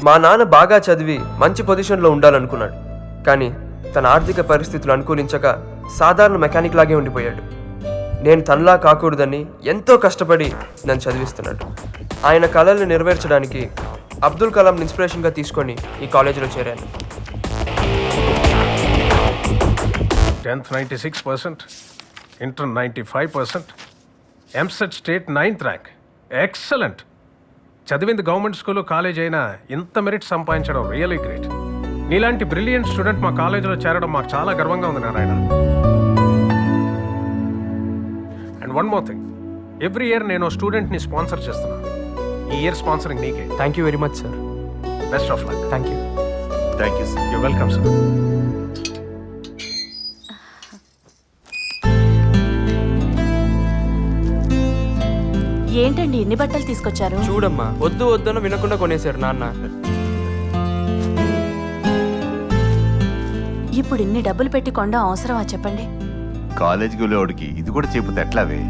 మా నాన్న బాగా చదివి మంచి పొజిషన్లో ఉండాలనుకున్నాడు. కానీ తన ఆర్థిక పరిస్థితులు అనుకూలించక సాధారణ మెకానిక్ లాగే ఉండిపోయాడు. నేను తనలా కాకూడదని ఎంతో కష్టపడి నన్ను చదివిస్తున్నాడు. ఆయన కళల్ని నెరవేర్చడానికి అబ్దుల్ కలాం ఇన్స్పిరేషన్గా తీసుకొని ఈ కాలేజీలో చేరాను. 10th 96%, inter 95%, EAMCET state 9th rank. Excellent. చదివింది గవర్నమెంట్ స్కూల్ కాలేజ్ అయినా ఇంత మెరిట్ సంపాదించడం రియలీ గ్రేట్. నీలాంటి బ్రిలియంట్ స్టూడెంట్ మా కాలేజీలో చేరడం మాకు చాలా గర్వంగా ఉంది Narayana. And one more thing, every year నేను స్టూడెంట్ని స్పాన్సర్ చేస్తున్నాను. ఈ ఇయర్ స్పాన్సరింగ్ నీకే. Thank you very much sir. Best of luck. Thank you. Thank you sir. You welcome sir. ఏంటండి ఎన్ని బట్టలు తీసుకొచ్చారు? చూడమ్మా, వద్దు వద్దను వినకుండా కొనేశారు నాన్న. ఇప్పుడు ఇన్ని డబ్బులు పెట్టి కొండ అవసరమా చెప్పండి? కాలేజీకి వెళ్ళేవాడికి ఇది కూడా చెబుతే ఎట్లావే?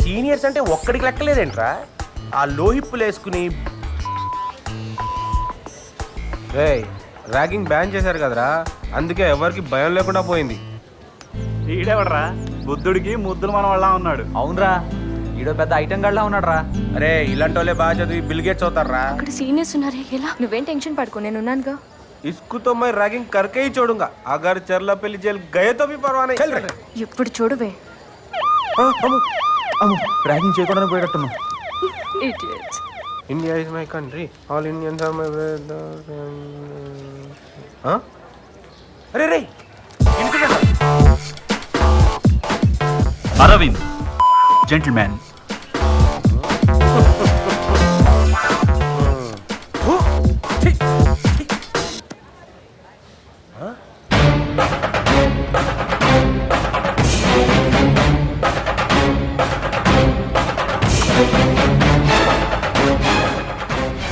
సీనియర్స్ అంటే ఒక్కడికి లెక్కలేదేంట్రా? ఆ లోహిప్పులు వేసుకుని ర్యాగింగ్ బ్యాన్ చేశారు కదరా, అందుకే ఎవరికి భయం లేకుండా పోయింది. ఈడెవడరా బుద్ధుడికి ముద్దులు మన వాళ్ళ ఉన్నాడు. అవునరా, ఈడో పెద్ద ఐటెం గడ్లా ఉన్నాడు రా. అరే ఇలాంటి వాళ్ళే బాగా చదివి బిల్ గేట్స్ అవుతారా? ఇక్కడ సీనియర్స్ ఉన్నారే, ఎలా? నువ్వేం టెన్షన్ పడుకో, నేను ఉన్నానుగా. ఇస్కుతో మై ర్యాగింగ్ करके ही छोड़ूंगा अगर चरलापल्ली जेल गए तो भी परवाह नहीं. चल रे. ఇప్పుడు చూడవే. ర్యాగింగ్ చేయకుండా పోయేటట్టున్నాం. Idiots. India is my country. All Indians are my brothers. अरे रे అరవింద్ జెంటిల్మెన్.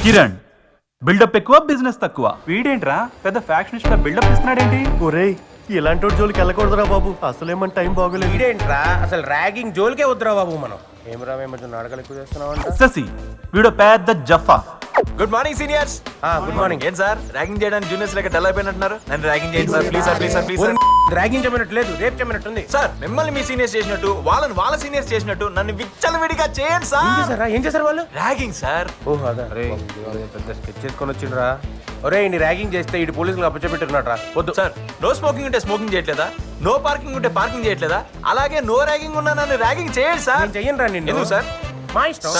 కిరణ్, బిల్డప్ ఎక్కువ బిజినెస్ తక్కువ. వీడేంట్రా పెద్ద ఫ్యాక్షనిస్ట్ బిల్డప్ ఇస్తున్నాడేంటి? ఒరేయ్, ఇలాంటి జోలికి వెళ్ళకూడదురా బాబు, అసలేమని టైం బాగోలేదు. ఇదేంట్రా అసలు ర్యాగింగ్ జోలికే వద్దురా బాబు. మనం ఏమరా మేము నాటకాలు ఎక్కువ చేస్తున్నాం. శశి, వీడో పెద్ద జఫా. Good morning seniors. Good morning. ఏం సార్ ర్యాగింగ్ చేయడానికి జూనియర్స్ లెక్క డల్ అయిపోయినట్టున్నారు? నన్ను ర్యాగింగ్ చేయండి sir, please sir, please sir, please sir. Ragging చెప్పినట్టు లేదు, రేపు చెప్పినట్టుంది. సార్ మిమ్మల్ని మీ సీనియర్స్ చేసినట్టు వాళ్ళని వాళ్ళ సీనియర్స్ చేసినట్టు నన్ను విచ్చలవిడిగా చేయండి సార్. ఏం చేశారు వాళ్ళు? Ragging sir. ఓహ్ అదా. అరే పెద్ద స్కెచ్ చేసుకొని వచ్చిండ్రా. ఒరే ఇన్ని ర్యాగింగ్ చేస్తే ఇటు పోలీసులకు అప్పచెప్పెట్టున్నాడ్రా. వద్దు సార్. నో స్మోకింగ్ ఉంటే స్మోకింగ్ చేయట్లేదా? నో పార్కింగ్ ఉంటే పార్కింగ్ చేయట్లేదా? అలాగే నో ర్యాగింగ్ ఉన్నా నన్ను ర్యాగింగ్ చేయండి సార్. నేను చెయ్యను రా నిన్ను. ఎందుకు సార్? మా ఇష్టం.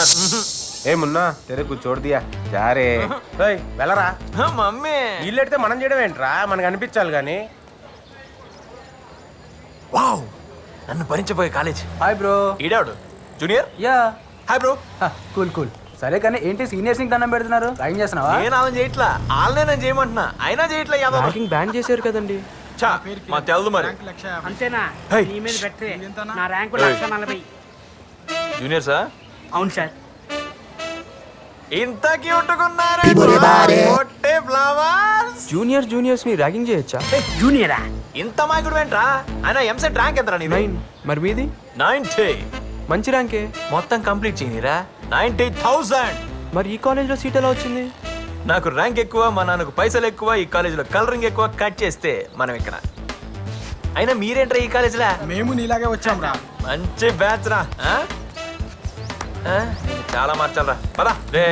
ఏమున్నా తెరే కూర్చోడు దియా జారే. వెళ్ళరా. మమ్మీ వీళ్ళెడితే మనం చేయడం ఏంట్రా, మనకు అనిపించాలి కానీ. వావ్, నన్ను భరించబోయే కాలేజ్. Hi bro. ఈడాడు junior. Yeah. Hi bro. Cool cool. సరే కానీ ఏంటి సీనియర్స్ కి దండం పెడుతున్నారు? ర్యాగింగ్ చేస్తున్నావా? నేను ఆమె చేయట్లా, వాళ్ళనే నేను చేయమంటున్నా. అయినా చేయట్లా. ర్యాగింగ్ బ్యాన్ చేశారు కదండి. చా మా తెలదు మరి. అంతేనా? హై. నీ మీద పెట్టే నా ర్యాంకు 140. Junior sir. అవును సార్. ఇంత క్యూట్ ఉన్నారే ఫ్లవర్స్. జూనియర్స్ ని ర్యాగింగ్ చేయొచ్చా? జూనియరా? ఇంత మాయకుడు ఏంట్రా? ఆయన ఎంసెట్ ర్యాంక్ ఎంతరా నీది? 9. మరి మీది? 90. మంచి ర్యాంకే. మొత్తం కంప్లీట్ చేయనిరా 90,000. మరి ఈ కాలేజ్లో సీట్ ఎలా వచ్చింది? నాకు ర్యాంక్ ఎక్కువ, మా నాన్నకు పైసలు ఎక్కువ, ఈ కాలేజీలో కలరింగ్ ఎక్కువ. కట్ చేస్తే మనం ఇక్కడ. అయినా మీరేంట్రా ఈ కాలేజీలో? మేము నీలాగే వచ్చాం రా. మంచి బ్యాచ్ రా. చాలా మార్చాలరా. పదా రే.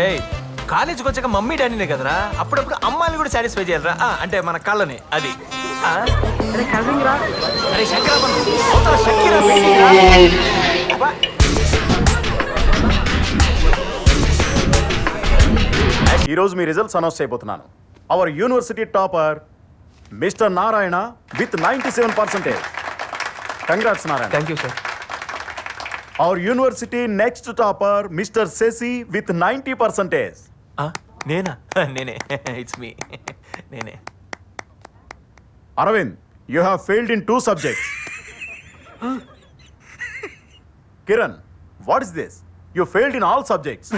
కాలేజీకి వచ్చాక మమ్మీ డాడీనే కదరా, అప్పుడప్పుడు అమ్మాయిని కూడా సాటిస్ఫై చేయాలరా. అంటే మన కళ్ళని. అది అరే శంకర ఈరోజు మీ రిజల్ట్స్ అనౌన్స్ చేయబోతున్నాను. Our university topper mister Narayana with 97%. Congrats Narayana. Thank you sir. Our university next topper mister Shashi with 90%. నేనా? నేనే. It's me. నేనే. Arvind, you have failed in 2 subjects. Kiran, what is this? You failed in all subjects.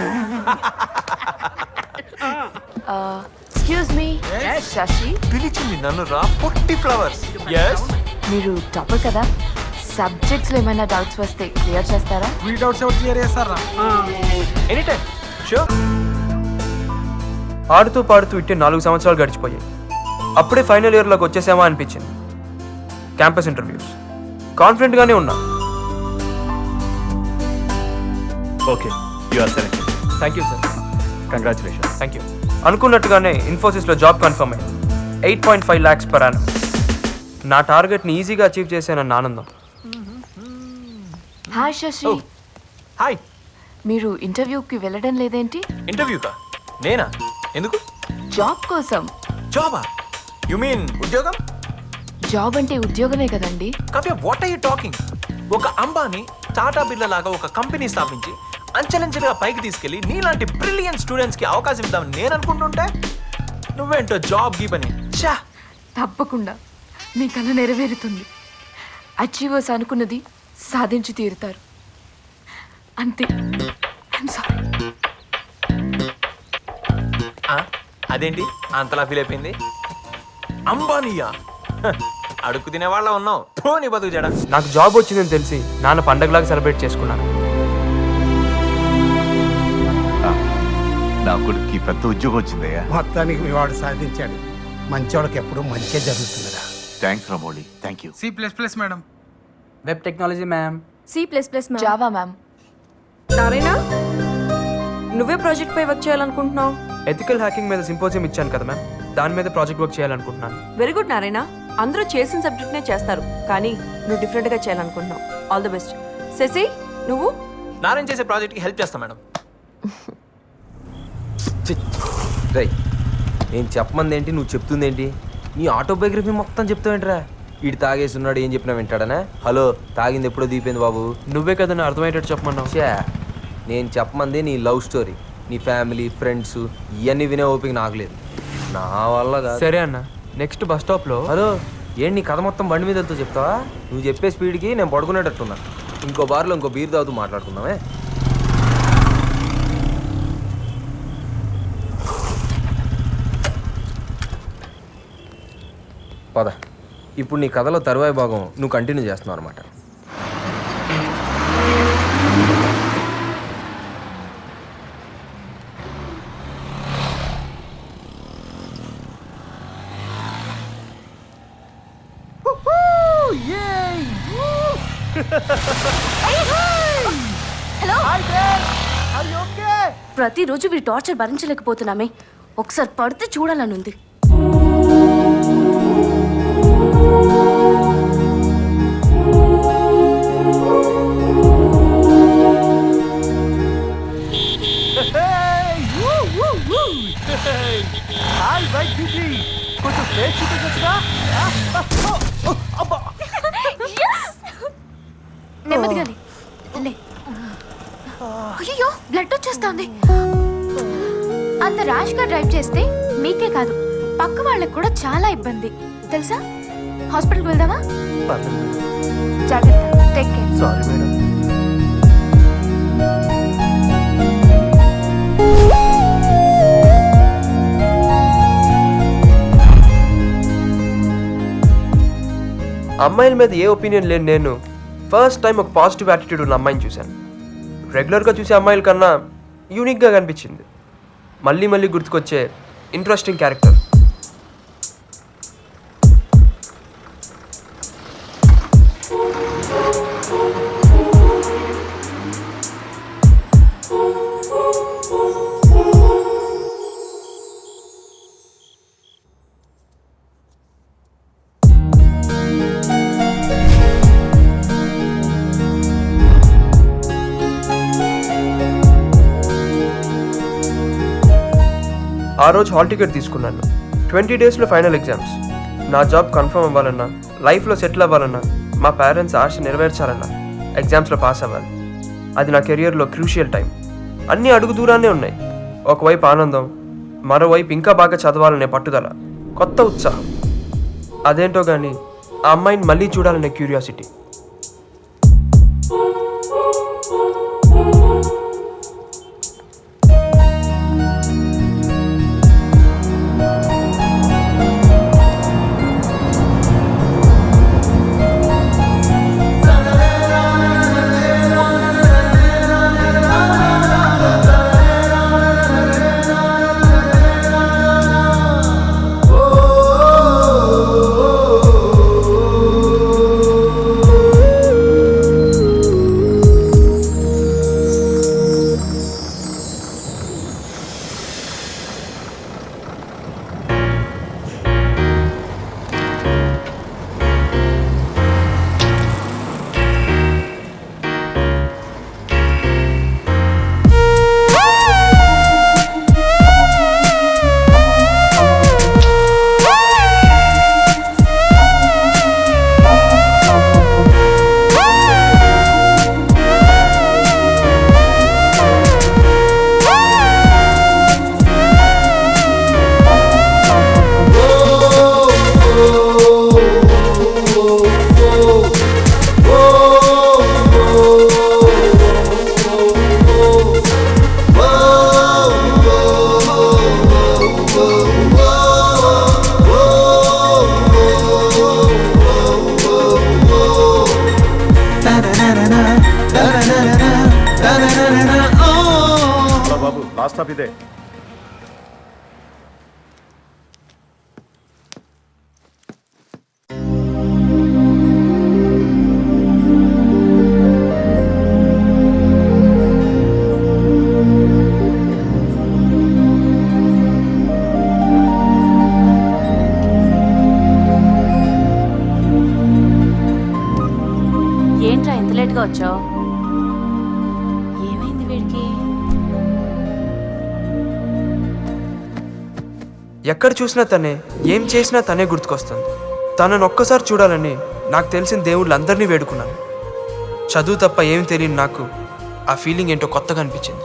Excuse me, Sashi. పిలిచింది నన్ను రా. పొట్టి flowers. Yes. మీరు topper కదా, subjects లో ఏమైనా డౌట్స్ వస్తే క్లియర్ చేస్తారా? మీ డౌట్స్ ఎవరు క్లియర్ చేస్తారా? Any sure. ఆడుతూ పాడుతూ ఇట్టే 4 సంవత్సరాలు గడిచిపోయాయి. అప్పుడే ఫైనల్ ఇయర్లోకి వచ్చేసామా అనిపించింది. క్యాంపస్ ఇంటర్వ్యూస్ కాన్ఫిడెంట్గానే ఉన్నా. Okay, you are selected. Thank you sir. Congratulations. Thank you. అనుకున్నట్టుగానే ఇన్ఫోసిస్లో జాబ్ కన్ఫర్మ్ అయింది. 8.5 lakhs per annum. నా టార్గెట్ని ఈజీగా అచీవ్ చేశానన్న ఆనందం. Hi Sashi, hi. మీరు ఇంటర్వ్యూకి వెళ్ళడం లేదేంటి? ఇంటర్వ్యూకా? నేనా? ఎందుకు? జాబ్ కోసం. జాబా? యు మీన్ ఉద్యోగం? జాబ్ అంటే ఉద్యోగమే కదండి. Kavya, what are you talking? ఒక అంబానీ టాటా బిర్లా లాగా ఒక కంపెనీ స్థాపించి అంచెలంచెలుగా పైకి తీసుకెళ్లి నీలాంటి బ్రిలియంట్ స్టూడెంట్స్కి అవకాశం ఇద్దామని నేను అనుకుంటుంటే నువ్వేంటో జాబ్ గీపని. చా, తప్పకుండా మీ కళ నెరవేరుతుంది. అచీవర్స్ అనుకున్నది సాధించి తీరుతారు. అంతే. I'm sorry. అదేంటి అంతలా ఫీల్ అయిపోయింది? అంబానీయా? అడుక్కు తినేవాళ్ళ ఉన్నావు. నీ బతుకు జడ. నాకు జాబ్ వచ్చిందని తెలిసి నాన్న పండగలాగా సెలబ్రేట్ చేసుకున్నాను. నా కొడుకు పెద్ద ఉద్యోగం వచ్చిందయ్యా. మొత్తానికి మీ వాడు సాధించాడు. మంచోళ్ళకి ఎప్పుడు మంచిగా జరుగుతుందిరా. థ్యాంక్స్ రామోళి, thank you. C++ madam. Web technology ma'am. C++ Java ma'am. Narayana, నువ్వే ప్రాజెక్ట్ పై వర్క్ చేయాలనుకుంటున్నావు? ఎథికల్ హ్యాకింగ్ మీద సింపోజియం ఇచ్చాను కదా మ్యామ్, దాని మీద ప్రాజెక్ట్ వర్క్ చేయాలనుకుంటున్నాను. Very good Narayana. అందరూ చేసిన సబ్జెక్ట్నే చేస్తారు, కానీ నువ్వు డిఫరెంట్గా చేయాలనుకుంటున్నావు. All the best. శశి, నువ్వు? నారాయణ చేసే ప్రాజెక్ట్కి హెల్ప్ చేస్తా మేడం. రై, నేను చెప్పమంది ఏంటి, నువ్వు చెప్తుంది ఏంటి? నీ ఆటోబయోగ్రఫీ మొత్తం చెప్తావేంట్రా? వీడు తాగేసి ఉన్నాడు, ఏం చెప్పినా వింటాడనా? హలో, తాగింది ఎప్పుడో దీపోయింది బాబు. నువ్వే కదా నా అర్థమయ్యేటట్టు చెప్పమన్నావు. చా, నేను చెప్పమంది నీ లవ్ స్టోరీ, నీ ఫ్యామిలీ, ఫ్రెండ్స్, ఇవన్నీ వినే ఓపిక నాకు లేదు. నా వల్ల కాదు. సరే అన్న, నెక్స్ట్ బస్ స్టాప్లో. హలో, ఏంటి నీ కథ మొత్తం బండి మీద వెళ్తూ చెప్తావా? నువ్వు చెప్పే స్పీడ్కి నేను పడుకునేటట్టున్నా. ఇంకో బార్లో ఇంకో బీర్ తాగుతూ మాట్లాడుకుందామే. పద. ఇప్పుడు నీ కథలో తరువాయి భాగం నువ్వు కంటిన్యూ చేస్తున్నావు అనమాట. ప్రతిరోజు వీడి టార్చర్ భరించలేకపోతున్నామే. ఒకసారి పడితే చూడాలని ఉంది. నెమ్మదిగానే లే. అయ్యో, బ్లడ్ వచ్చేస్తుంది. అంత ర్యాష్ గా డ్రైవ్ చేస్తే మీకే కాదు, పక్క వాళ్ళకి కూడా చాలా ఇబ్బంది తెలుసా. హాస్పిటల్కి వెళ్దామా? జాగ్రత్త. Take care. Sorry madam. అమ్మాయిల మీద ఏ ఒపీనియన్ లేని నేను ఫస్ట్ టైం ఒక పాజిటివ్ యాటిట్యూడ్ ఉన్న అమ్మాయిని చూశాను. రెగ్యులర్గా చూసే అమ్మాయిల కన్నా యూనిక్గా కనిపించింది. మళ్ళీ మళ్ళీ గుర్తుకొచ్చే ఇంట్రెస్టింగ్ క్యారెక్టర్. ఆ రోజు హాల్ టికెట్ తీసుకున్నాను. 20 daysలో ఫైనల్ ఎగ్జామ్స్. నా జాబ్ కన్ఫర్మ్ అవ్వాలన్నా, లైఫ్లో సెటిల్ అవ్వాలన్నా, మా పేరెంట్స్ ఆశ నెరవేర్చాలన్నా ఎగ్జామ్స్లో పాస్ అవ్వాలి. అది నా కెరియర్లో క్రూషియల్ టైం. అన్నీ అడుగు దూరాన్నే ఉన్నాయి. ఒకవైపు ఆనందం, మరోవైపు ఇంకా బాగా చదవాలనే పట్టుదల, కొత్త ఉత్సాహం. అదేంటో కానీ ఆ అమ్మాయిని మళ్ళీ చూడాలనే క్యూరియాసిటీ. బాబు లాస్ట్ స్టాప్ ఇదే. ఏంట్రా ఎంత లేట్గా వచ్చావు? ఏమైంది వీడికి? ఎక్కడ చూసినా తనే, ఏం చేసినా తనే గుర్తుకొస్తుంది. తనను ఒక్కసారి చూడాలని నాకు తెలిసిన దేవుళ్ళందరినీ వేడుకున్నాను. చదువు తప్ప ఏమి తెలియని నాకు ఆ ఫీలింగ్ ఏంటో కొత్తగా అనిపించింది.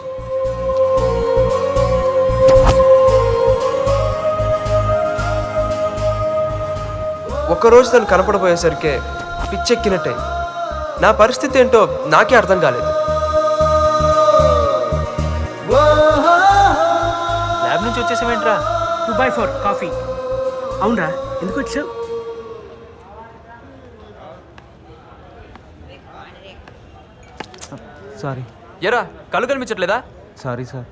ఒక్కరోజు తను కనపడబోయేసరికే పిచ్చెక్కినట్టే. నా పరిస్థితి ఏంటో నాకే అర్థం కాలేదు. ల్యాబ్ నుంచి వచ్చేసావేంట్రా? 2/4 కాఫీ. అవునరా, ఎందుకు వచ్చావు? సారీ ఎరా కళ్ళు కనిపించట్లేదా? Sorry sir.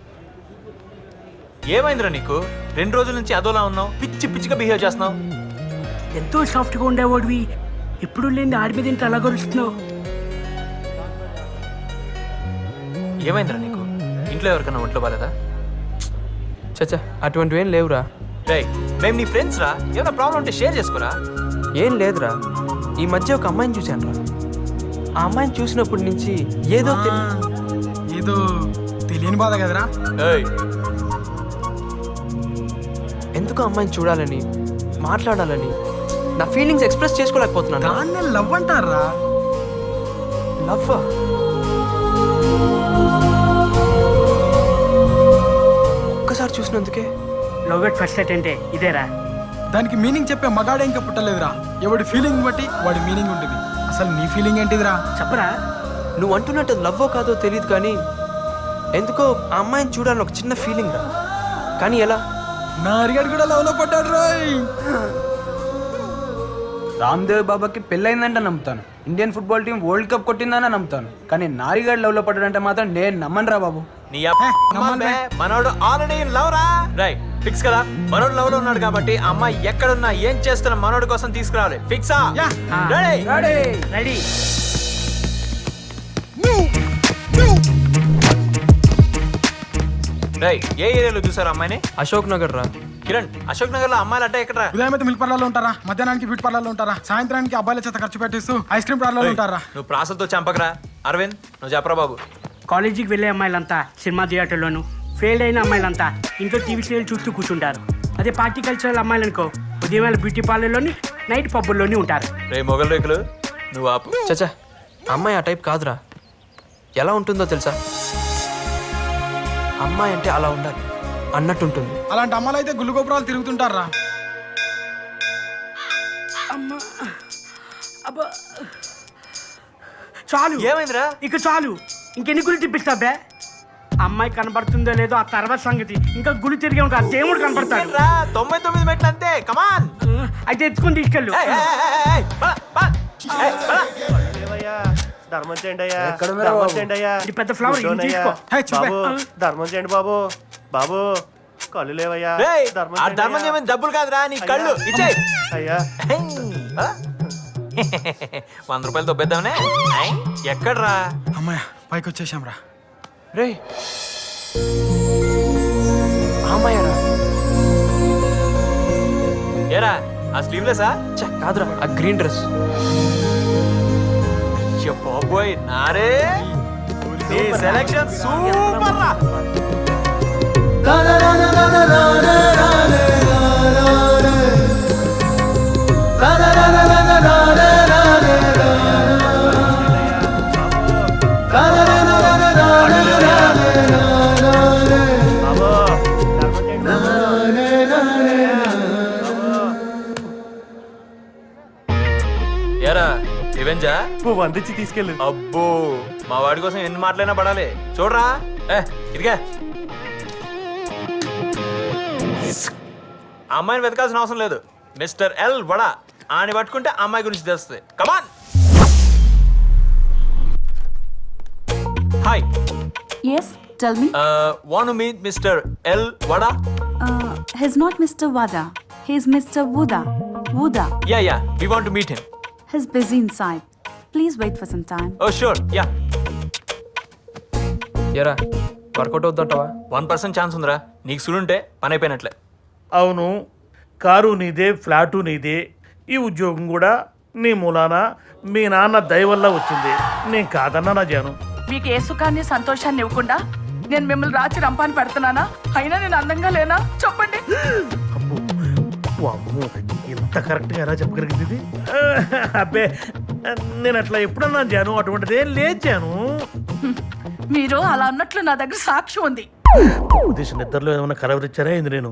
ఏమైందిరా నీకు? 2 రోజుల నుంచి అదోలా ఉన్నావు, పిచ్చి పిచ్చిగా బిహేవ్ చేస్తున్నావు. ఎంతో సాఫ్ట్గా ఉండేవాడివి, ఎప్పుడు లేని ఆడి మీద ఇంత అలా గొలుస్తున్నావు. ఏమైందిరా నీకు? ఇంట్లో ఎవరికన్నా ఒంట్లో బాలేదా? చచ్చా అటువంటివి ఏం లేవురా. రే, మేము నీ ఫ్రెండ్స్ రా, ఏమైనా ప్రాబ్లం ఉంటే షేర్ చేసుకోరా. ఏం లేదురా, ఈ మధ్య ఒక అమ్మాయిని చూశాను రా. ఆ అమ్మాయిని చూసినప్పటి నుంచి ఏదో ఏదో తెలియని బాధ కదరా. ఏయ్, ఎందుకు అమ్మాయిని చూడాలని, మాట్లాడాలని నా ఫీలింగ్స్ ఎక్స్ప్రెస్ చేసుకోలేకపోతున్నాను. దాన్ని లవ్ అంటారా? లవ్ ఒక్కసారి చూసినందుకే లవ్ ఎట్ ఫస్ట్ సైట్ అంటే ఇదేరా. దానికి మీనింగ్ చెప్పే మగాడే ఇంకా పుట్టలేదురా. ఎవడి ఫీలింగ్ బట్టి వాడి మీనింగ్ ఉంటుంది. అసలు నీ ఫీలింగ్ ఏంటిదిరా? చెప్పరా. నువ్వు అంటున్నట్టు లవ్వో కాదో తెలియదు కానీ ఎందుకో ఆ అమ్మాయిని చూడాలని ఒక చిన్న ఫీలింగ్ రా. కానీ ఎలా? నా అరిగాడు కూడా లవ్ లో పడ్డాడు రోయ్. రామ్దేవ్ బాబాకి పెళ్ళైందంటే నమ్ముతాను, Indian football team world cup కొట్టిందని నమ్ముతాను, కానీ నారిగాడు లవ్ లో పడ్డాడంటే మాత్రం నేను నమ్మను రా బాబు. నీ మనోడు ఆల్రెడీ లవ్ రా. రైట్, ఫిక్స్ కదా. మనోడు లవ్ లో ఉన్నాడు కాబట్టి అమ్మాయి ఎక్కడున్నా ఏం చేస్తున్నా మనోడు కోసం తీసుకురావాలి. ఫిక్సా? రెడీ. రెడీ. రై, ఏ ఏరియాలో చూసారు అమ్మాయిని? అశోక్ నగర్ రా. కిరణ్, అశోక్ నగర్ లో అమ్మాయిలు అడ్డా ఎక్కడ? ఉదయం అయితే మిల్క్ పార్లర్లో ఉంటారా, మధ్యాహ్నానికి బ్యూటీ పార్లర్లో ఉంటారా, సాయంత్రానికి అబ్బాయిల చేత ఖర్చు పెట్టిస్తూ ఐస్ క్రీమ్ పార్లర్లో ఉంటారా. నువ్వు ప్రాసలతో చంపకరా. అరవింద్, నువ్వు చెప్పరా బాబు. కాలేజీకి వెళ్ళే అమ్మాయిలంతా సినిమా థియేటర్లోను, ఫెయిల్ అయిన అమ్మాయిలంతా ఇంట్లో టీవీ సీరియల్ చూస్తూ కూర్చుంటారు. అదే పార్టీ కల్చరల్ అమ్మాయిలు అనుకో, ఉదయం బ్యూటీ పార్లర్లోని, నైట్ పబ్బుల్లోని ఉంటారు. రే మొగల్ రేకులు, నువ్వు ఆపు. చచ్చా అమ్మాయి ఆ టైప్ కాదురా. ఎలా ఉంటుందో తెలుసా? అమ్మాయి అంటే అలా ఉండాలి అన్నట్టుంటుంది. అలాంటి అమ్మాయిలు అయితే గుళ్ళు గోపురాలు తిరుగుతుంటారా. చాలు. ఏమైందిరా? ఇక చాలు. ఇంకెన్ని గుళ్ళు తిప్పిస్తాబే? అమ్మాయి కనబడుతుందో లేదో ఆ తర్వాత సంగతి. ఇంకా గుడి తిరిగే ఒక దేవుడు కనబడతాడు. 99 మెట్లు అంతే. కమాన్. అయితే ఎత్తుకొని తీసుకెళ్ళు. ధర్మం చేయండి అయ్యా, ఎక్కడ ధర్మం చేయండి అయ్యా. ఇది పెద్ద ఫ్లవర్, ఇది తీసుకో. బాబు ధర్మం చేయండి బాబు. బాబు కళ్ళు లేవయ్యా. ధర్మం ఆ చేయండి ధర్మం అయ్యా. చేయమని డబ్బులు కాదురా, నీ కళ్ళు ఇచ్చే. అయ్యా 100 రూపాయలు దొబ్బేద్దామనే. ఎక్కడ్రా? అమ్మాయ పైకి వచ్చేసాం రా. రే అమ్మాయరా. ఏరా ఆ స్లీవ్లెసా? కాదురా, ఆ గ్రీన్ డ్రెస్. బాబోయ్ నారే, నీ సెలక్షన్ సూపర్ రా. ఏరా రివెంజా? నువ్వు అందించి తీసుకెళ్ళు. అబ్బో, మా వాడి కోసం ఎన్ని మాటలైనా పడాలి. చూడరా, ఇదిగా అమ్మాయిని వెతకాల్సిన అవసరం లేదు. మిస్టర్ ఎల్ వడా ఆని పట్టుకుంటే అమ్మాయి గురించి తెలుస్తుంది. Come on. Hi. Yes Tell me. Want to meet Mr. L. Vada? He's not Mr. Wada. He's Mr. Wuda. Wuda. Yeah. We want to meet him. He's busy inside. Please wait for some time. Oh, sure. Yeah. ఎరా work out అవుతుంటావా? 1% chance ఉందిరా. నీకు సుడుంటే పని అయిపోయినట్లే. అవును, car నీదే, flat నీదే, ఈ ఉద్యోగం కూడా నీ మూలాన మీ నాన్న దయ వల్ల వచ్చింది. నేను కాదన్నా నా జాను. మీకు ఏ సుఖాన్ని సంతోషాన్ని ఇవ్వకుండా నేను మిమ్మల్ని రాచి రంపాన్ని పెడుతున్నానా? అయినా నేను అందంగా లేనా? చెప్పండి. అమ్మో, ఇంత కరెక్ట్గా ఎలా చెప్పగలిగింది ఇది? అబ్బే, నేను అట్లా ఎప్పుడన్నా జాను, అటువంటిదేం లేదు జాను. మీరు అలా అన్నట్లు నా దగ్గర సాక్ష్యం ఉంది. ఉద్దేశం నిద్రలో ఏమైనా కలవరిచ్చారా ఏంది? నేను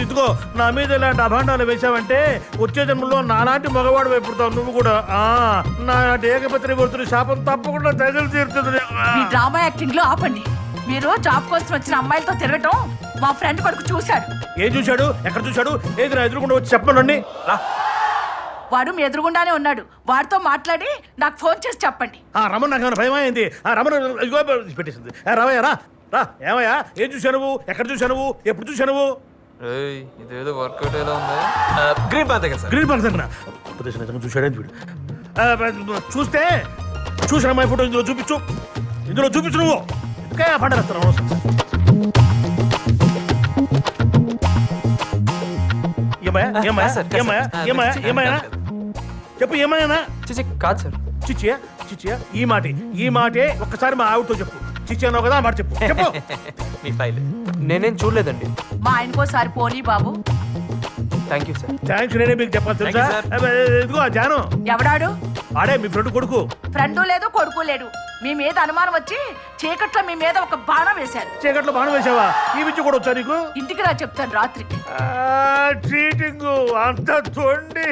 ఇదిగో నా మీద ఇలాంటి అభాండాలు వేశావంటే వచ్చే జన్మలో నాలాంటి మగవాడు వైపుడతావు నువ్వు కూడా. నాటి ఏకపత్రి వర్తులు శాపం తప్పకుండా తగిలి తీరుతుంది. మీ డ్రామా యాక్టింగ్ లో ఆపండి. మీరు జాబ్ కోసం వచ్చిన అమ్మాయిలతో తిరగటం మా ఫ్రెండ్ కొడుకు చూశాడు. ఏం చూశాడు? ఎక్కడ చూశాడు? ఏది నా ఎదురుకుండా వచ్చి చెప్పనండి. వాడు మీ ఎదురుగుండానే ఉన్నాడు. వాడితో మాట్లాడి నాకు ఫోన్ చేసి చెప్పండి. రమణ నాకు ఏమైనా భయమా ఏంది? రమణ పెట్టేసింది. రావయ్యా, రా. ఏమయ్యా, ఏం చూశావు నువ్వు? ఎక్కడ చూశావు నువ్వు? ఎప్పుడు చూశావు నువ్వు? ఇదేదో వర్కౌట్ ఎలా ఉంది. గ్రీన్ పార్క్ దగ్గర సార్. గ్రీన్ పార్క్ దగ్గర ఉపదేశం నిజంగా చూశాడని వీడు. చూస్తే చూసిన అమ్మాయి ఫోటో ఇందులో చూపించు నువ్వు. ఎందుకే పండగేస్తున్నావు? చెప్పు, ఏమైనా? చిచి కాదు సార్. చిచ్చియా ఈ మాటే ఒక్కసారి మా ఆవిడతో చెప్పు. చిచ్చి అన్నావు కదా, మాట చెప్పు. మీ ఫైల్ నేనేం చూడలేదండి. మా ఆయనకోసారి పోనీ బాబు. Thank you sir. థ్యాంక్స్ నేనే మీకు చెప్పాలి తెలుసా? ఇదిగో జాను. ఎవడాడు? ఆడే మీ ఫ్రెండ్ కొడుకు. ఫ్రెండు లేదు, కొడుకు లేడు. మీ మీద అనుమానం వచ్చి చీకట్లో మీ మీద ఒక బాణం వేశారు. చీకట్లో బాణం వేసావా? ఈ విద్య కూడా వచ్చా నీకు? ఇంటికి రా చెప్తాను రాత్రి. చీటింగ్ అంత తొండి.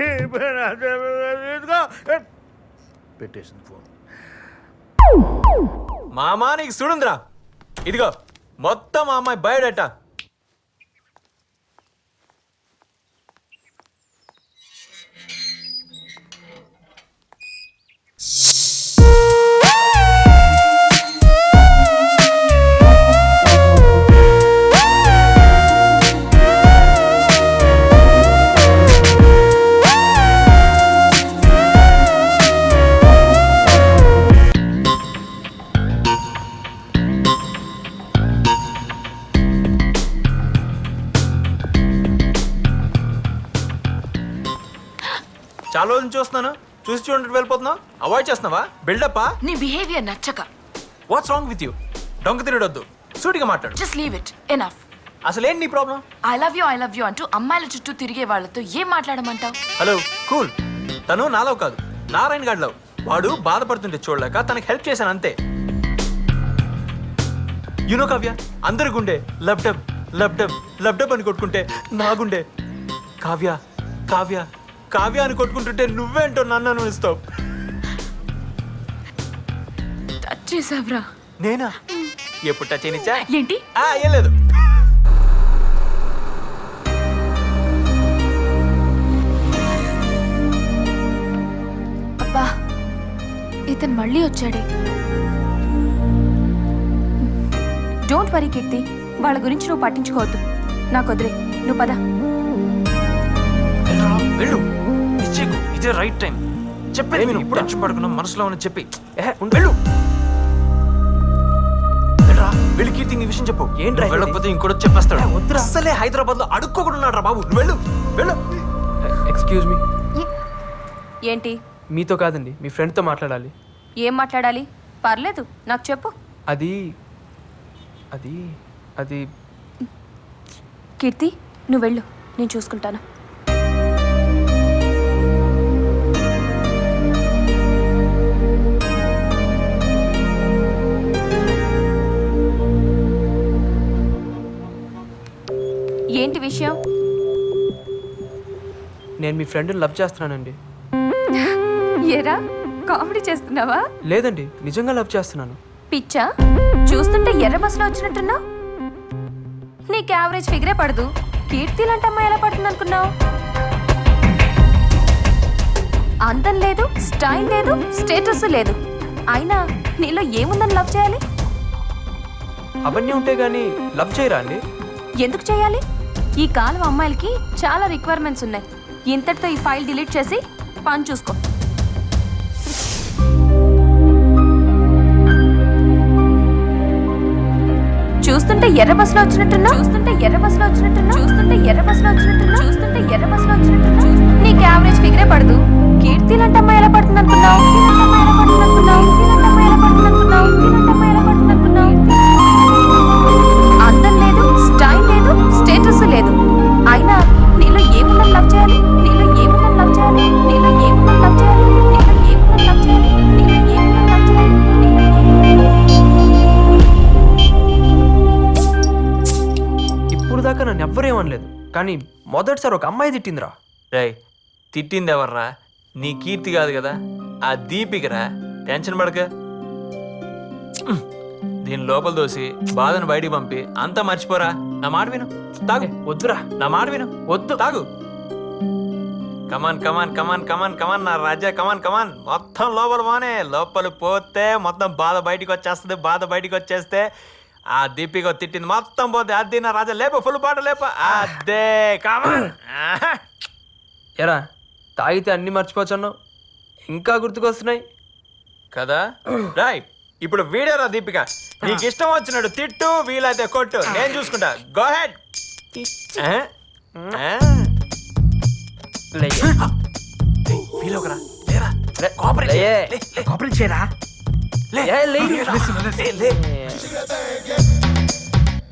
పెట్టేసింది ఫోన్. మామా నీకు చూడుందిరా. ఇదిగో మొత్తం మా అమ్మాయి బయోడేటా. చాలా రోజులు చూస్తున్నాను, చూసి చూడండి వెళ్ళిపోతున్నావు. అవాయిడ్ చేస్తున్నావా? బిల్డప్పా? నీ బిహేవియర్ నచ్చక. What's wrong with you? డొంక తిరగొద్దు, సూటిగా మాట్లాడు. Just leave it. ఎనఫ్. అసలు ఏంటి నీ ప్రాబ్లం? ఐ లవ్ యూ అంటూ అమ్మాయిల చుట్టూ తిరిగే వాళ్ళతో ఏం మాట్లాడమంటావు? Hello, cool. తను నాలో కాదు, నారాయణ గాడిలో. వాడు బాధపడుతుంటే చూడలేక తనకి హెల్ప్ చేశాను అంతే. యునో కావ్య, అందరి గుండె లబ్డబ్ లబ్డబ్ లబ్డబ్ అని కొట్టుకుంటే నా గుండె కావ్య కావ్య కావ్య అని కొట్టుకుంటుంటే నువ్వేంటో నన్ను అనుభవిస్తావు. టచ్ చేసావ్రా? నేనా? ఎప్పుడు టచ్ అయినిచ్చా? ఏంటి? ఏం లేదు. అబ్బా, ఇతను మళ్ళీ వచ్చాడే. డోంట్ వరీ కీర్తి, వాళ్ళ గురించి నువ్వు పట్టించుకోవద్దు. నాకు వదిలే, నువ్వు పద. వెళ్ళు, ఇచ్చేకు ఇదే రైట్ టైం. చెప్పేది నేను ఇప్పుడు టెన్షన్ పడుకున్నా, మనసులో అని చెప్పి వెళ్ళు. వెళ్ళి కీర్తి నీ విషయం చెప్పు. ఏంటి వెళ్ళకపోతే ఇంకోటి చెప్పేస్తాడు. అసలే హైదరాబాద్ లో అడుక్కోకుండా ఉన్నాడు రా బాబు. నువ్వు వెళ్ళు వెళ్ళు. Excuse me. ఏంటి? మీతో కాదండి, మీ ఫ్రెండ్తో మాట్లాడాలి. ఏం మాట్లాడాలి? పర్లేదు, నాకు చెప్పు. అది అది అది కీర్తి, నువ్వు వెళ్ళు, నేను చూసుకుంటాను. ఏంటి విషయం? నేను మీ ఫ్రెండ్ని లవ్ చేస్తున్నానండి. ఏరా, కామెడీ చేస్తున్నావా? లేదండి, నిజంగా లవ్ చేస్తున్నాను. పిచ్చా? చూస్తుంటే ఎర్ర బస్సులో వచ్చినట్టున్నా. నీకు యావరేజ్ ఫిగరే పడదు. కీర్తి లాంటి అమ్మాయి ఎలా పడుతుంది అనుకున్నావు? అందం లేదు, స్టైల్ లేదు, స్టేటస్ లేదు. అయినా నీలో ఏముందని లవ్ చేయాలి? అవన్నీ ఉంటే గానీ లవ్ చేయరా అండి? ఎందుకు చేయాలి? ఈ కాలం అమ్మాయిలకి చాలా రిక్వైర్మెంట్స్ ఉన్నాయి. ఇంతటితో ఈ ఫైల్ డిలీట్ చేసి పని చూసుకో. చూస్తుంటే ఎర్ర బస్సులో వచ్చినట్టున్నా నీకు యావరేజ్ ఫిగరే పడదు. కీర్తి లాంటి అమ్మాయి ఎలా పడుతుంది అనుకున్నావు? అందం లేదు, స్టైల్ లేదు, స్టేటస్ లేదు. అయినా నీలో ఏముందని లవ్ చేయాలి? ఇప్పుడు దాకా నన్ను ఎవ్వరేమనలేదు, కానీ మొదటిసారి ఒక అమ్మాయి తిట్టిందిరా. రేయ్, తిట్టింది ఎవర్రా? నీ కీర్తి కాదు కదా, ఆ దీపికరా. టెన్షన్ పడక. దీని లోపల దోసి బాధను బయటికి పంపి అంతా మర్చిపోరా. నా మాట విను, తాగు. వద్దురా, నా మాట విను, వద్దు, తాగు. కమాన్ కమాన్ కమాన్ కమాన్ కమాన్ నా రాజా, కమాన్ కమాన్. మొత్తం లోపల పోనే. లోపల పోతే మొత్తం బాధ బయటికి వచ్చేస్తుంది. బాధ బయటికి వచ్చేస్తే ఆ దీపిక తిట్టింది మొత్తం పోతే. అది నా రాజా, లేప, ఫుల్ పాట లేప. అదే కమాన్. ఎరా, తాగితే అన్ని మర్చిపోవచ్చన్నావు, ఇంకా గుర్తుకొస్తున్నాయి కదా. రైట్, ఇప్పుడు వీడియోరా దీపిక. నీకు ఇష్టం వచ్చినట్టు తిట్టు, వీలైతే కొట్టు, నేను చూసుకుంటా. Go head. కోఆపరేట్ చేయరా.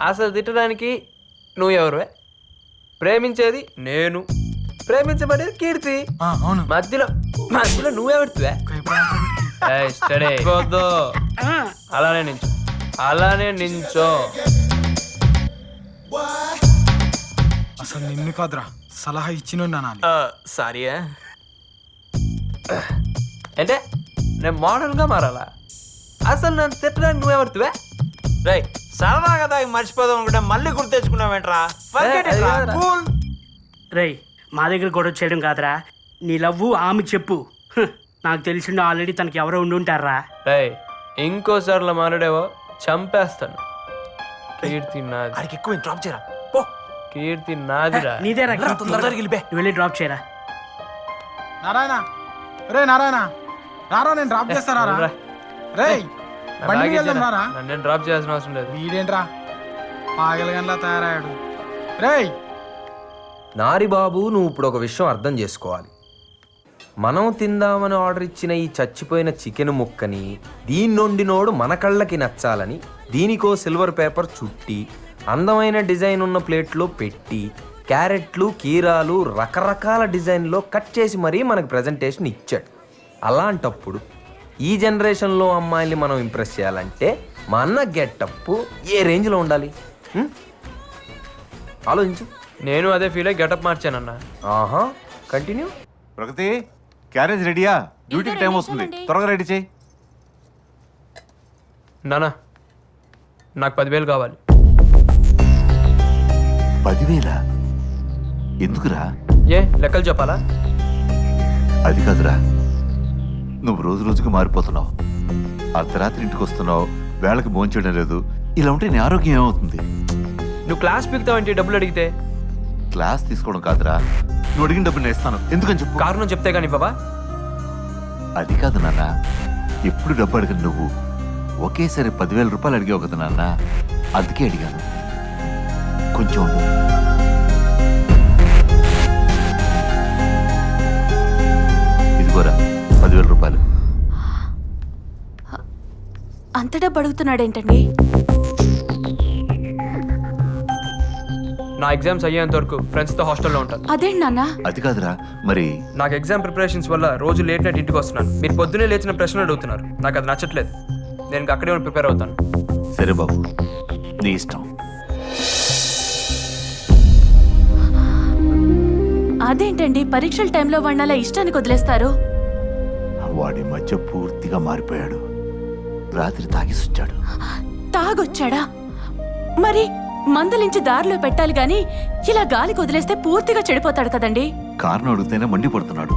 అసలు తిట్టడానికి నువ్వు ఎవరువే? ప్రేమించేది నేను, ప్రేమించబడేది కీర్తి. మధ్యలో నువ్వెవడుతువే? అలానే నించో. అసలు నిన్ను కాదురా, సలహా ఇచ్చిన సారీ. అంటే నేను మోడల్గా మారాలా? అసలు నన్ను తిట్టడానికి నువ్వెవడుతువే? రై, సరదా కదా మర్చిపోదాం అనుకుంటే మళ్ళీ గుర్తు తెచ్చుకున్నావేంట్రా? రేయ్, మా దగ్గర గొడవ చేయడం కాదురా, నీ లవ్వు ఆమె చెప్పు. నాకు తెలిసిండు ఆల్రెడీ తనకి ఎవరో ఉండుంటారా. రేయ్, ఇంకోసార్లు మాట్లాడేవో చంపేస్తాను. కీర్తి నాది. అడిగి ఎక్కువ డ్రాప్ చేయరా. పో. కీర్తి నాదిరా. నీదేరా. తొందరగా వెళ్ళి డ్రాప్ చేయరా. నారాయణ, రే నారాయణ, రారా, నేను డ్రాప్ చేస్తారా? రేయ్, బండి మీద వెళ్దాం రారా. నన్ను డ్రాప్ చేయాల్సిన అవసరం లేదు. వీడేంట్రా పాగలగన్లా తయారయ్యాడు. రేయ్ నారి బాబు, నువ్వు ఇప్పుడు ఒక విషయం అర్థం చేసుకోవాలి. మనం తిందామని ఆర్డర్ ఇచ్చిన ఈ చచ్చిపోయిన చికెన్ ముక్కని దీని నోడు మన కళ్ళకి నచ్చాలని దీనికో సిల్వర్ పేపర్ చుట్టి అందమైన డిజైన్ ఉన్న ప్లేట్లో పెట్టి క్యారెట్లు, కీరాలు రకరకాల డిజైన్లో కట్ చేసి మరీ మనకు ప్రజెంటేషన్ ఇచ్చాడు. అలాంటప్పుడు ఈ జనరేషన్లో అమ్మాయిల్ని మనం ఇంప్రెస్ చేయాలంటే మన గెటప్ ఏ రేంజ్లో ఉండాలి? ఆలోచించు. నేను అదే ఫీల్ అయ్యి గెటప్ మార్చానన్నా. ఆహా, కంటిన్యూ. ప్రగతి, క్యారేజ్ రెడీయా? డ్యూటీకి టైం అవుతుంది, త్వరగా రెడీ చేయి. నానా, నాకు 10,000 కావాలి. 10,000? ఎందుకురా? ఏ లెక్కలు చెప్పాలా? అది కాదురా, నువ్వు రోజు రోజుకు మారిపోతున్నావు. అర్ధరాత్రి ఇంటికి వస్తున్నావు, వేళకి భోంచేయడం లేదు. ఇలా ఉంటే నీ ఆరోగ్యం ఏమవుతుంది? నువ్వు క్లాస్ పీకుతావంటే డబ్బులు అడిగితే? క్లాస్ తీసుకోవడం కాదురా, నువ్వు అడిగిన డబ్బులు నేను ఇస్తాను. ఎందుకని చెప్పు. కారణం చెప్తే కానీ బాబా. అది కాదు నాన్న, ఎప్పుడు డబ్బు అడగను నువ్వు. ఒకేసారి 10,000 రూపాయలు అడిగావు కదా నాన్న, అందుకే అడిగాను. కొంచెం ఉండు. ఇదిగోరా 10,000 రూపాయలు. అంత డబ్బు అడుగుతున్నాడేంటండి? నా ఎగ్జామ్స్ అయ్యేంత వరకు ఫ్రెండ్స్తో హాస్టల్లో ఉంటాను. అదేంటి నాన్న? అది కాదురా, మరి నాకు ఎగ్జామ్ ప్రిపరేషన్స్ వల్ల రోజు లేట్ నైట్ ఇంటికి వస్తున్నాను. మీరు పొద్దునే లేచిన ప్రశ్నలు అడుగుతున్నారు, నాకు అది నచ్చట్లేదు. నేను అక్కడే ప్రిపేర్ అవుతాను. సరే బాబు, నీ ఇష్టం. అదేంటండి, పరీక్షల టైంలో వాడిని అలా ఇష్టానికి వదిలేస్తారు? వాడి మధ్య పూర్తిగా మారిపోయాడు. రాత్రి తాగిసొచ్చాడు. తాగొచ్చాడా? మరి మందులించి దారిలో పెట్టాలి గాని ఇలా గాలికి వదిలేస్తే పూర్తిగా చెడిపోతాడు కదండి. కారణం అడిగితేనే మండిపడుతున్నాడు.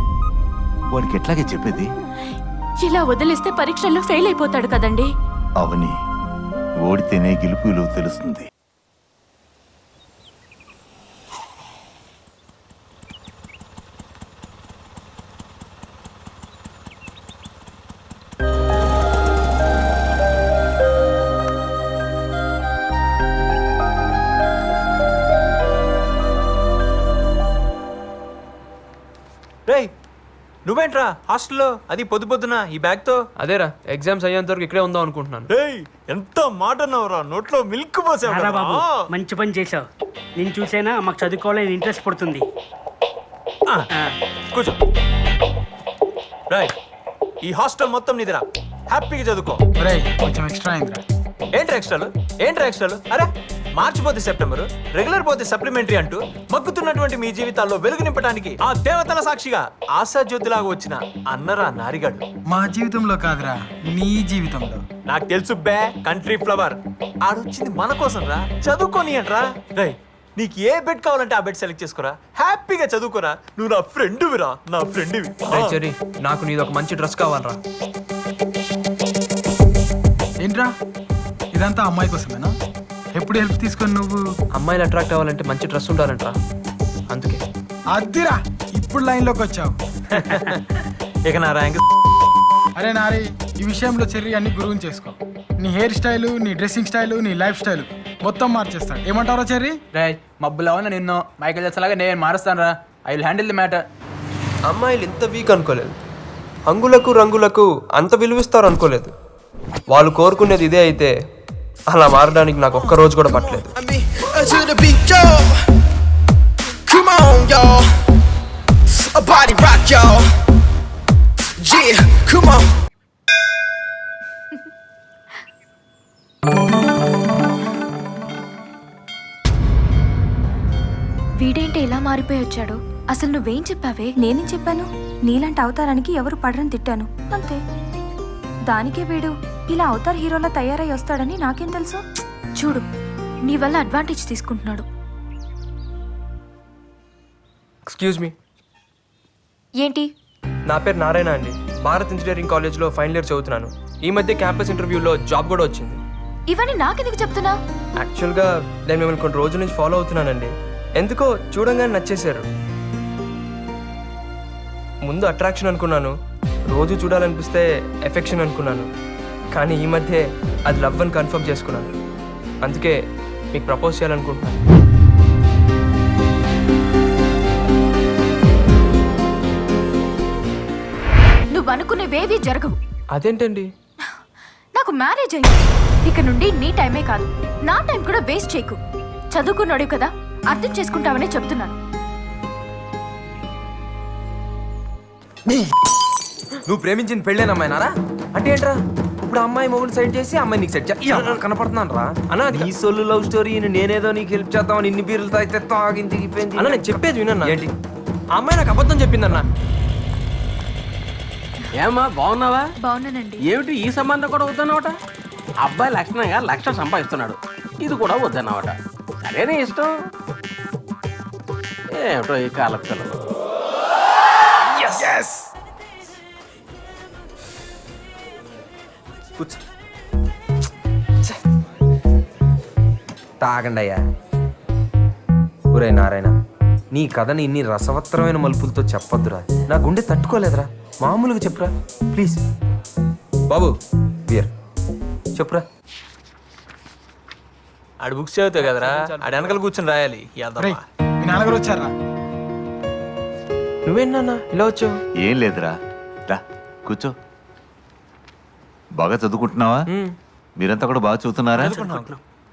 వాడికి ఎట్లాగే చెప్పేది? ఇలా వదిలేస్తే పరీక్షల్లో ఫెయిల్ అయిపోతాడు కదండి. అవని, ఓడితేనే గెలుపు విలువ తెలుస్తుంది. రేయ్ నువ్వేంట్రా హాస్టల్లో అది పొద్దు పొద్దున ఈ బ్యాగ్తో? అదేరా ఎగ్జామ్స్ అయ్యేంత వరకు ఇక్కడే ఉందాం అనుకుంటున్నాను. రేయ్ ఎంత మాట అన్నావురా, నోట్లో మిల్క్ పోసావు రారా కదా. బాబు మంచి పని చేసావు. నేను చూసైనా మాకు చదువుకోవాలని ఇంట్రెస్ట్ పడుతుంది. కూర్చో. రేయ్ ఈ హాస్టల్ మొత్తం నీదిరా, హ్యాపీగా చదువుకో. కొంచెం ఎక్స్ట్రా అయిందిరా. ఏంట్రా ఎక్స్ట్రాలు? అరే మార్చి పోతే సెప్టెంబర్, రెగ్యులర్ పోతే సప్లిమెంటరీ అంటూ మగ్గుతున్నటువంటి మీ జీవితాల్లో వెలుగు నింపడానికి ఆ దేవతల సాక్షిగా ఆశాజ్యోతిలాగా వచ్చిన అన్నరా నారిగాడు. మా జీవితంలో కాదురా, నీ జీవితంలో. నాకు తెలుసు బే, కంట్రీ ఫ్లవర్. ఆడొచ్చింది మన కోసం రా, చదువుకోని అంట్రా. రేయ్ నీకు ఏ బెడ్ కావాలంటే ఆ బెడ్ సెలెక్ట్ చేసుకోరా, హ్యాపీగా చదువుకోరా. నువ్వు నా ఫ్రెండ్విరా, నా ఫ్రెండ్వి. చెర్రీ నాకు నీది ఒక మంచి డ్రెస్ కావాలరా. ఏంట్రా ఇదంతా అమ్మాయి కోసమేనా? ఎప్పుడు హెల్ప్ తీసుకొని నువ్వు అమ్మాయిలు అట్రాక్ట్ అవ్వాలంటే మంచి డ్రెస్ ఉండాలంటరా, అందుకే. అద్దిరా ఇప్పుడు లైన్లోకి వచ్చావు. ఇక నా ర్యాంక్. అరే నారి, ఈ విషయంలో చెర్రీ అన్ని గురువుని చేసుకో. నీ హెయిర్ స్టైలు, నీ డ్రెస్సింగ్ స్టైలు, నీ లైఫ్ స్టైలు మొత్తం మార్చేస్తాడు. ఏమంటారా చెర్రీ? రే మబ్బులో ఉన్న నిన్ను మైకేల్ జాక్సన్ నేను మారుస్తాను రా. I will handle the matter. అమ్మాయిలు ఇంత వీక్ అనుకోలేదు, హంగులకు రంగులకు అంత విలువిస్తారు అనుకోలేదు. వాళ్ళు కోరుకునేది ఇదే అయితే అలా మారడానికి నాకు ఒక్క రోజు కూడా పట్టలేదు. వీడేంటి ఇలా మారిపోయి వచ్చాడు? అసలు నువ్వేం చెప్పావే? నేనేం చెప్పాను? నీలాంటి అవతారానికి ఎవరు పడరని తిట్టాను అంతే. దానికే వీడు ఇలా అవతార్ హీరోలా తయారై వస్తాడని నాకేం తెలుసు? చూడు, నీ వల్ల అడ్వాంటేజ్ తీసుకుంటున్నాడు. ఎక్స్క్యూజ్ మీ, ఏంటి? నా పేరు నారాయణ అండి. భారత్ ఇంజనీరింగ్ కాలేజ్లో ఫైనల్ ఇయర్ చదువుతున్నాను. ఈ మధ్య క్యాంపస్ ఇంటర్వ్యూలో జాబ్ కూడా వచ్చింది. ఇవన్నీ నాకెందుకు చెప్తున్నా? యాక్చువల్గా నేను మిమ్మల్ని కొన్ని రోజుల నుంచి ఫాలో అవుతున్నానండి. ఎందుకో చూడంగానే నచ్చేశారు. ముందు అట్రాక్షన్ అనుకున్నాను, రోజు చూడాలనిపిస్తే ఎఫెక్షన్ అనుకున్నాను. కానీ ఈ మధ్య అది లవ్ అని కన్ఫర్మ్ చేసుకున్నాను. అందుకే మీకు ప్రపోజ్ చేయాలనుకుంటున్నాను. నువ్వు అనుకునేవేవి జరగవు. అదేంటండి? నాకు మ్యారేజ్ అయింది. ఇక నుండి నీ టైమే కాదు, నా టైం కూడా వేస్ట్ చేయకు. చదువుకున్నాడు కదా, అర్థం చేసుకుంటావనే చెప్తున్నాను. నువ్వు ప్రేమించింది పెళ్ళేనమ్మాయినారా? అంటే ఏంట్రా ఇప్పుడు అమ్మాయి మొగుడు సైడ్ చేసి అమ్మాయి నీకు సెట్ కనపడుతున్నాను రా అన్న. నీ సొల్లు లవ్ స్టోరీ నేనేదో నీకు హెల్ప్ చేద్దామని ఇన్ని బీర్లు తాగితే తాగింది దిగిపోయింది అన్న. నేను చెప్పేది వినన్నా. ఏంటి? ఆ అమ్మాయి నాకు అబద్ధం చెప్పిందన్నా. ఏమా బాగున్నావా? బాగున్నానండి. ఏమిటి ఈ సంబంధం కూడా వద్దన్నమాట? అబ్బాయి లక్షణంగా 1,00,000 సంపాదిస్తున్నాడు, ఇది కూడా వద్దన్నమాట. సరేనే ఇష్టం. ఏమిటో ఈ కాలపు పిల్లలు. తాగండి అయ్యా. ఒరే నారాయణ, నీ కథని ఇన్ని రసవత్తరమైన మలుపులతో చెప్పొద్దురా. నా గుండె తట్టుకోలేదురా. మామూలుగా చెప్పురా ప్లీజ్. బాబు బియర్ చెప్పురా. ఆడు బుక్స్ చదువుతావు కదరా, ఆడు వెనకాల కూర్చొని రాయాలి. మీ నాన్నగారు వచ్చారా? నువ్వేనా ఇలా వచ్చావు? ఏం లేదురా, రా కూర్చో. బాగా చదువుకుంటున్నావా? మీరంతా కూడా బాగా చదువుతున్నారా?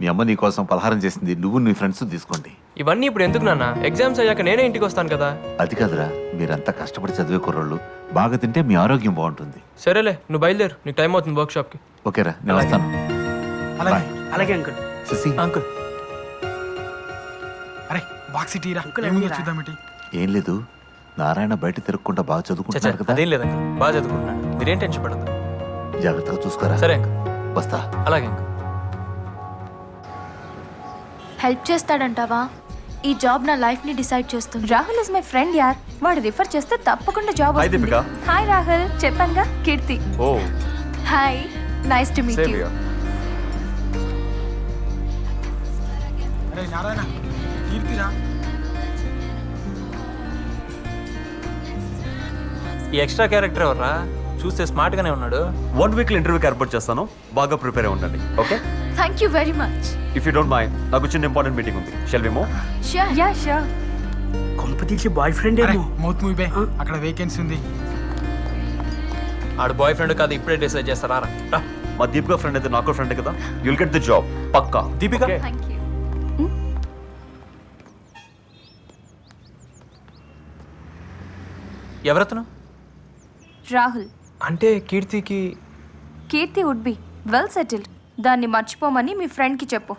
మీ అమ్మ నీ కోసం పలహారం చేసింది, నువ్వు నీ ఫ్రెండ్స్ తీసుకోండి. ఇవన్నీ ఇప్పుడు ఎందుకు నాన్న? ఎగ్జామ్స్ అయ్యాక నేనే ఇంటికి వస్తాను కదా. అది కాదురా, మీరంతా కష్టపడి చదివే కుర్రోళ్ళు. బాగా తింటే మీ ఆరోగ్యం బాగుంటుంది. సరేలే, నువ్వు బయలుదేరు, నీకు టైం అవుతుంది వర్క్ షాప్కి. ఓకేరా, నేను వస్తాను. అలాగే అలాగే అంకుల్. శశి, అంకుల్ అరే బాక్స్ టీరా, చూద్దామేంటి? ఏం లేదు, నారాయణ బయట తిరగకుండా బాగా చదువుకుంటున్నాడు కదా. అదేం లేదు అంకుల్, బాగా చదువుకుంటున్నాడు. మీరేం టెన్షన్ పడదు. జాగ్రత్తగా చూసుకోరా. సరే అంకుల్, వస్తా. అలాగే అంకుల్. హెల్ప్ చేస్తాడంటావా? ఈ జాబ్ నా లైఫ్ ని డిసైడ్ చేస్తుంది. రాహుల్ ఇస్ మై ఫ్రెండ్ యార్. వాడు రిఫర్ చేస్తే తప్పకుండా జాబ్ వస్తుంది. హాయ్ రాహుల్, చెప్పానుగా Keerthi. Oh hi, nice to meet you. రే నారాయణ కీర్తిరా. ఈ ఎక్స్ట్రా క్యారెక్టర్ ఎవర్రా? చూస్తే స్మార్ట్ గానే ఉన్నాడు. 1 వీక్ ఇంటర్వ్యూకి ఏర్పాటు చేస్తాను, బాగా ప్రిపేర్ అయి ఉండండి. Okay, thank you very much. If you don't mind, నాకు చిన్న ఇంపార్టెంట్ మీటింగ్ ఉంది. Shall we move? Sure. Yeah sure. కొంప తీసి బాయ్ ఫ్రెండ్ అరే ఏమో. మౌత్ మూవీ అక్కడ వేకెన్సీ ఉంది. ఆడు బాయ్ ఫ్రెండ్ కాదు, ఇప్పుడే డిసైడ్ చేస్తారా? రా. మా దీపిక ఫ్రెండ్ అయితే నాకు ఫ్రెండ్ కదా, యుల్ గెట్ ది జాబ్ పక్కా. Deepika thank you. ఎవరతను? రాహుల్. అంటే కీర్తికి Keerthi would be well settled. దాన్ని మర్చిపోమని మీ ఫ్రెండ్కి చెప్పు.